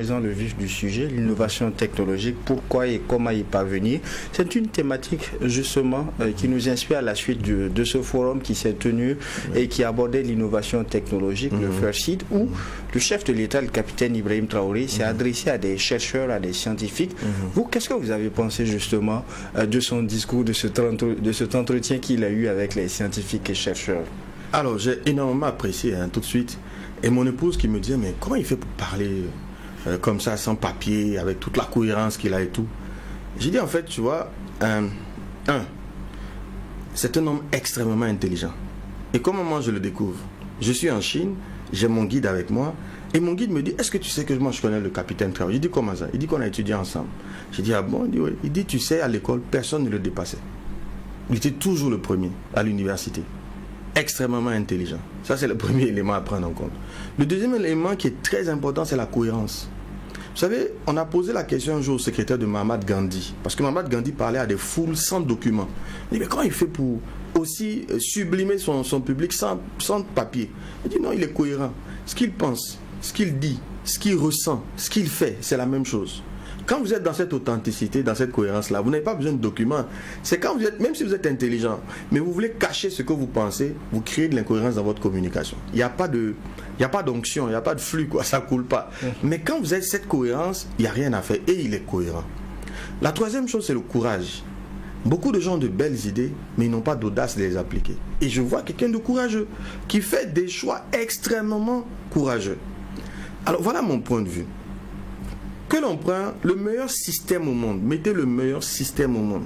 Dans le vif du sujet, l'innovation technologique, pourquoi et comment y parvenir. C'est une thématique justement qui nous inspire à la suite de ce forum qui s'est tenu et qui abordait l'innovation technologique, le FIRST, où le chef de l'État, le capitaine Ibrahim Traoré, s'est adressé à des chercheurs, à des scientifiques. Vous, qu'est-ce que vous avez pensé justement de son discours, de cet entretien qu'il a eu avec les scientifiques et chercheurs? Alors, j'ai énormément apprécié tout de suite. Et mon épouse qui me disait, mais comment il fait pour parler comme ça, sans papier, avec toute la cohérence qu'il a et tout. J'ai dit en fait, tu vois, c'est un homme extrêmement intelligent. Et comment moi je le découvre? Je suis en Chine, j'ai mon guide avec moi, et mon guide me dit, est-ce que tu sais que moi je connais le capitaine Traoré? J'ai dit, comment ça? Il dit qu'on a étudié ensemble. J'ai dit, ah bon? Il dit, oui. Il dit, tu sais, à l'école, personne ne le dépassait. Il était toujours le premier à l'université. Extrêmement intelligent. Ça, c'est le premier élément à prendre en compte. Le deuxième élément qui est très important, c'est la cohérence. Vous savez, on a posé la question un jour au secrétaire de Mahatma Gandhi, parce que Mahatma Gandhi parlait à des foules sans documents. Il dit, mais comment il fait pour aussi sublimer son public sans papier? Il dit, non, il est cohérent. Ce qu'il pense, ce qu'il dit, ce qu'il ressent, ce qu'il fait, c'est la même chose. Quand vous êtes dans cette authenticité, dans cette cohérence-là, vous n'avez pas besoin de documents. C'est quand vous êtes, même si vous êtes intelligent, mais vous voulez cacher ce que vous pensez, vous créez de l'incohérence dans votre communication. Il n'y a pas d'onction, il n'y a pas de flux, quoi, ça ne coule pas. Mais quand vous avez cette cohérence, il n'y a rien à faire et il est cohérent. La troisième chose, c'est le courage. Beaucoup de gens ont de belles idées, mais ils n'ont pas d'audace de les appliquer. Et je vois quelqu'un de courageux, qui fait des choix extrêmement courageux. Alors voilà mon point de vue. Que l'on prend le meilleur système au monde, mettez le meilleur système au monde.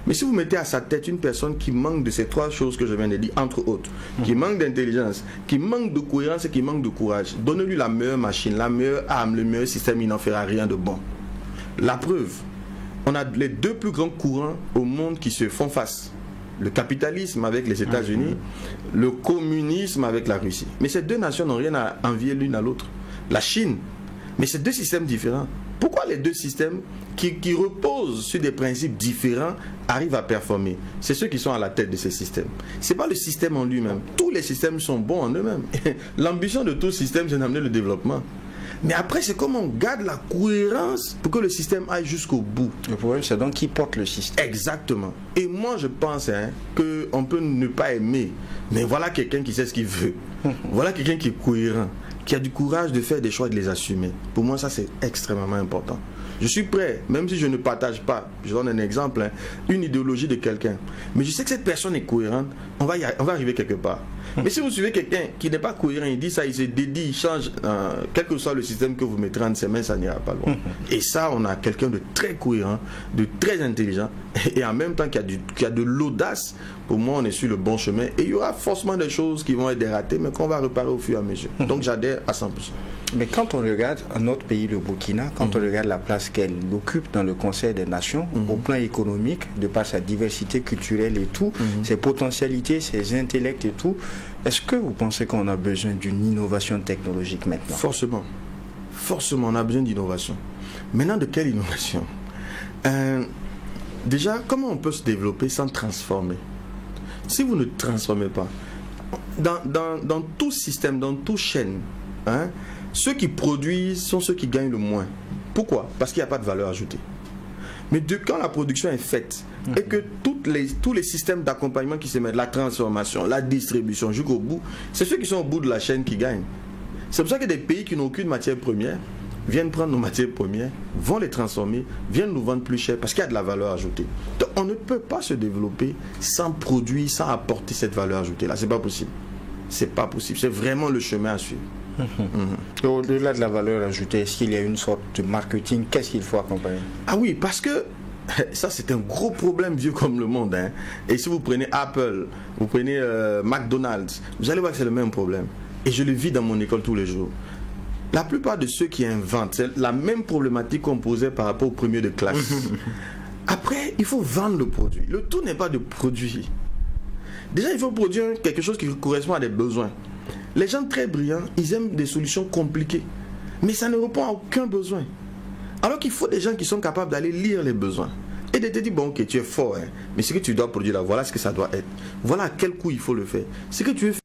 Mais si vous mettez à sa tête une personne qui manque de ces trois choses que je viens de dire, entre autres, qui manque d'intelligence, qui manque de cohérence et qui manque de courage, donnez-lui la meilleure machine, la meilleure arme, le meilleur système, il n'en fera rien de bon. La preuve, on a les deux plus grands courants au monde qui se font face. Le capitalisme avec les États-Unis, le communisme avec la Russie. Mais ces deux nations n'ont rien à envier l'une à l'autre. La Chine, mais c'est deux systèmes différents. Pourquoi les deux systèmes qui reposent sur des principes différents arrivent à performer? C'est ceux qui sont à la tête de ces systèmes. Ce n'est pas le système en lui-même. Tous les systèmes sont bons en eux-mêmes. L'ambition de tout système, c'est d'amener le développement. Mais après, c'est comment on garde la cohérence pour que le système aille jusqu'au bout. Le problème, c'est donc qui porte le système. Exactement. Et moi, je pense qu'on peut ne pas aimer, mais voilà quelqu'un qui sait ce qu'il veut. Voilà quelqu'un qui est cohérent, qui a du courage de faire des choix et de les assumer. Pour moi, ça, c'est extrêmement important. Je suis prêt, même si je ne partage pas, je donne un exemple, une idéologie de quelqu'un. Mais je sais que cette personne est cohérente, on va arriver quelque part. Mais si vous suivez quelqu'un qui n'est pas cohérent, il dit ça, il se dédie, il change, quel que soit le système que vous mettrez entre ses mains, ça n'ira pas loin. Et ça, on a quelqu'un de très cohérent, de très intelligent, et en même temps qui a de l'audace. Pour moi, on est sur le bon chemin. Et il y aura forcément des choses qui vont être ratées, mais qu'on va réparer au fur et à mesure. Donc j'adhère à 100%. Mais quand on regarde notre pays, le Burkina, quand on regarde la place qu'elle occupe dans le Conseil des Nations, au plan économique, de par sa diversité culturelle et tout, ses potentialités, ses intellects et tout, est-ce que vous pensez qu'on a besoin d'une innovation technologique maintenant? Forcément. Forcément, on a besoin d'innovation. Maintenant, de quelle innovation? Déjà, comment on peut se développer sans transformer? Si vous ne transformez pas, dans tout système, dans toute chaîne, ceux qui produisent sont ceux qui gagnent le moins. Pourquoi? Parce qu'il n'y a pas de valeur ajoutée. Mais quand la production est faite et que tous les systèmes d'accompagnement qui se mettent, la transformation, la distribution jusqu'au bout, c'est ceux qui sont au bout de la chaîne qui gagnent. C'est pour ça que des pays qui n'ont aucune matière première viennent prendre nos matières premières, vont les transformer, viennent nous vendre plus cher parce qu'il y a de la valeur ajoutée. Donc on ne peut pas se développer sans produire, sans apporter cette valeur ajoutée-là. C'est pas possible. C'est pas possible. C'est vraiment le chemin à suivre. Au-delà de la valeur ajoutée, est-ce qu'il y a une sorte de marketing? Qu'est-ce qu'il faut accompagner? Ah oui, parce que ça c'est un gros problème vieux comme le monde. Et si vous prenez Apple, vous prenez McDonald's, vous allez voir que c'est le même problème. Et je le vis dans mon école tous les jours. La plupart de ceux qui inventent, c'est la même problématique qu'on posait par rapport au premier de classe. Après, il faut vendre le produit. Le tout n'est pas de produire. Déjà, il faut produire quelque chose qui correspond à des besoins. Les gens très brillants, ils aiment des solutions compliquées. Mais ça ne répond à aucun besoin. Alors qu'il faut des gens qui sont capables d'aller lire les besoins. Et de te dire, bon, ok, tu es fort, mais ce que tu dois produire là, voilà ce que ça doit être. Voilà à quel coût il faut le faire. Ce que tu veux faire.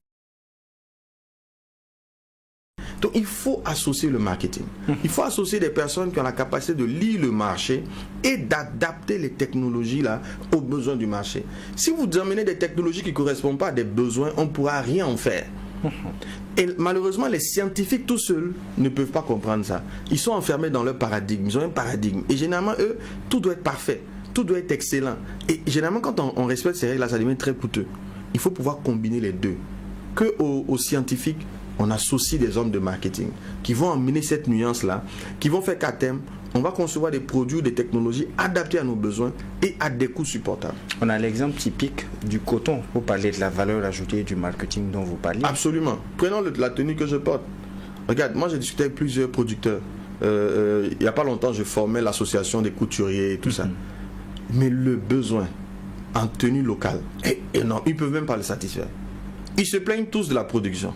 Donc il faut associer le marketing. Il faut associer des personnes qui ont la capacité de lire le marché et d'adapter les technologies là aux besoins du marché. Si vous amenez des technologies qui ne correspondent pas à des besoins, on ne pourra rien en faire. Et malheureusement, les scientifiques tout seuls ne peuvent pas comprendre ça. Ils sont enfermés dans leur paradigme. Ils ont un paradigme. Et généralement, eux, tout doit être parfait. Tout doit être excellent. Et généralement, quand on respecte ces règles-là, ça devient très coûteux. Il faut pouvoir combiner les deux. Que aux scientifiques, on associe des hommes de marketing qui vont emmener cette nuance-là, qui vont faire qu'à terme, on va concevoir des produits, des technologies adaptées à nos besoins et à des coûts supportables. On a l'exemple typique du coton pour parler de la valeur ajoutée du marketing dont vous parlez. Absolument. Prenons la tenue que je porte. Regarde, moi j'ai discuté avec plusieurs producteurs. Il n'y a pas longtemps, je formais l'association des couturiers et tout ça. Mais le besoin en tenue locale est énorme. Ils ne peuvent même pas le satisfaire. Ils se plaignent tous de la production.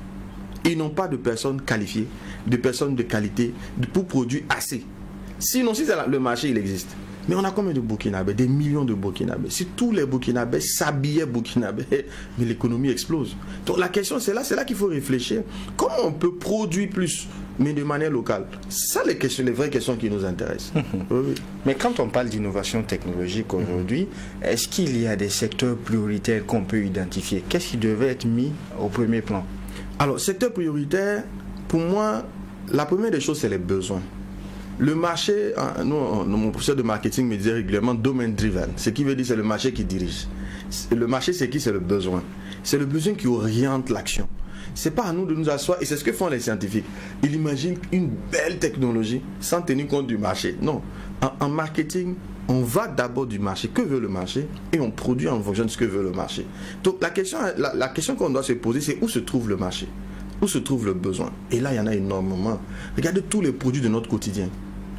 Ils n'ont pas de personnes qualifiées, de personnes de qualité pour produire assez. Sinon, si le marché, il existe. Mais on a combien de Burkinabés? Des millions de Burkinabés. Si tous les Burkinabés s'habillaient Burkinabés, mais l'économie explose. Donc la question, c'est là qu'il faut réfléchir. Comment on peut produire plus, mais de manière locale? C'est ça les vraies questions qui nous intéressent. Oui. Mais quand on parle d'innovation technologique aujourd'hui, est-ce qu'il y a des secteurs prioritaires qu'on peut identifier? Qu'est-ce qui devait être mis au premier plan? Alors, secteur prioritaire, pour moi, la première des choses, c'est les besoins. Le marché, mon professeur de marketing me disait régulièrement domain driven. Ce qui veut dire c'est le marché qui dirige. Le marché, c'est qui? C'est le besoin. C'est le besoin qui oriente l'action. C'est pas à nous de nous asseoir, et c'est ce que font les scientifiques. Ils imaginent une belle technologie sans tenir compte du marché. Non. En marketing, on va d'abord du marché. Que veut le marché? Et on produit en fonction de ce que veut le marché. Donc la question qu'on doit se poser, c'est où se trouve le marché? Où se trouve le besoin? Et là, il y en a énormément. Regardez tous les produits de notre quotidien.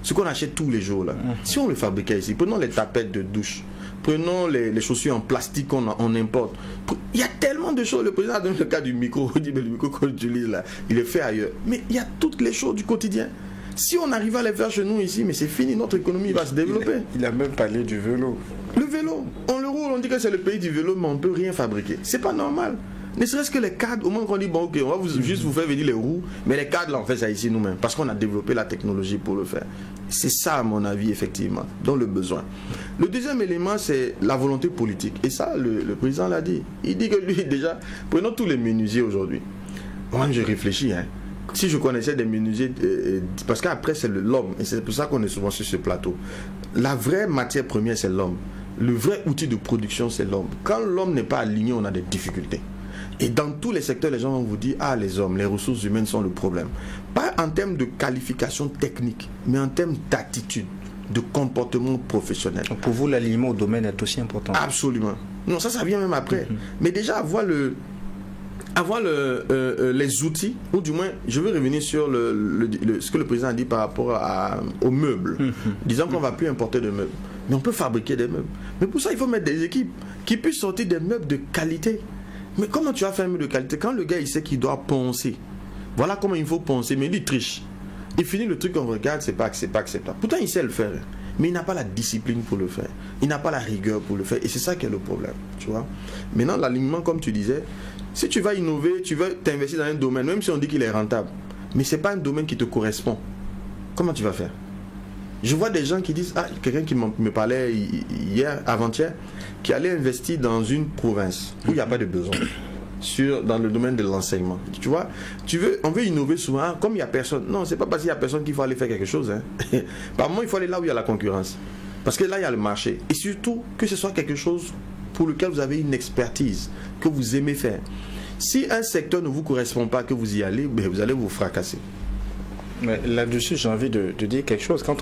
Ce qu'on achète tous les jours là. Si on le fabriquait ici, prenons les tapettes de douche, prenons les chaussures en plastique qu'on importe. Il y a tellement de choses. Le président a donné le cas du micro. Il dit, mais le micro qu'on utilise là, il est fait ailleurs. Mais il y a toutes les choses du quotidien. Si on arrive à les faire chez nous ici, mais c'est fini, notre économie va se développer. Il a même parlé du vélo. Le vélo, on le roule, on dit que c'est le pays du vélo, mais on ne peut rien fabriquer. C'est pas normal. Ne serait-ce que les cadres, au moins qu'on dit, bon ok, on va juste vous faire venir les roues, mais les cadres là on fait ça ici nous-mêmes, parce qu'on a développé la technologie pour le faire. C'est ça à mon avis effectivement, dans le besoin. Le deuxième élément c'est la volonté politique, et ça le président l'a dit. Il dit que lui déjà, prenons tous les menuisiers aujourd'hui. Moi je réfléchis, si je connaissais des menuisiers, parce qu'après c'est l'homme, et c'est pour ça qu'on est souvent sur ce plateau. La vraie matière première c'est l'homme. Le vrai outil de production c'est l'homme. Quand l'homme n'est pas aligné, on a des difficultés. Et dans tous les secteurs, les gens vont vous dire, les hommes, les ressources humaines sont le problème. Pas en termes de qualification technique, mais en termes d'attitude, de comportement professionnel. Pour vous, l'alignement au domaine est aussi important? Absolument. Non, ça vient même après. Mais déjà, avoir les outils, ou du moins, je veux revenir sur ce que le président a dit par rapport aux meubles. Disons qu'on ne va plus importer de meubles. Mais on peut fabriquer des meubles. Mais pour ça, il faut mettre des équipes qui puissent sortir des meubles de qualité. Mais comment tu vas faire un meuble de qualité quand le gars il sait qu'il doit poncer? Voilà comment il faut poncer, mais il triche. Il finit le truc qu'on regarde, c'est pas acceptable. Pourtant il sait le faire, mais il n'a pas la discipline pour le faire. Il n'a pas la rigueur pour le faire, et c'est ça qui est le problème, tu vois. Maintenant l'alignement, comme tu disais, si tu vas innover, tu veux t'investir dans un domaine, même si on dit qu'il est rentable, mais c'est pas un domaine qui te correspond. Comment tu vas faire? Je vois des gens qui disent, quelqu'un qui me parlait hier, avant-hier, qui allait investir dans une province où il n'y a pas de besoin, dans le domaine de l'enseignement. Tu vois, on veut innover souvent, comme il n'y a personne. Non, c'est pas parce qu'il n'y a personne qu'il faut aller faire quelque chose. Par moment, il faut aller là où il y a la concurrence. Parce que là, il y a le marché. Et surtout, que ce soit quelque chose pour lequel vous avez une expertise, que vous aimez faire. Si un secteur ne vous correspond pas, que vous y allez, vous allez vous fracasser. Mais là-dessus, j'ai envie de dire quelque chose. Quand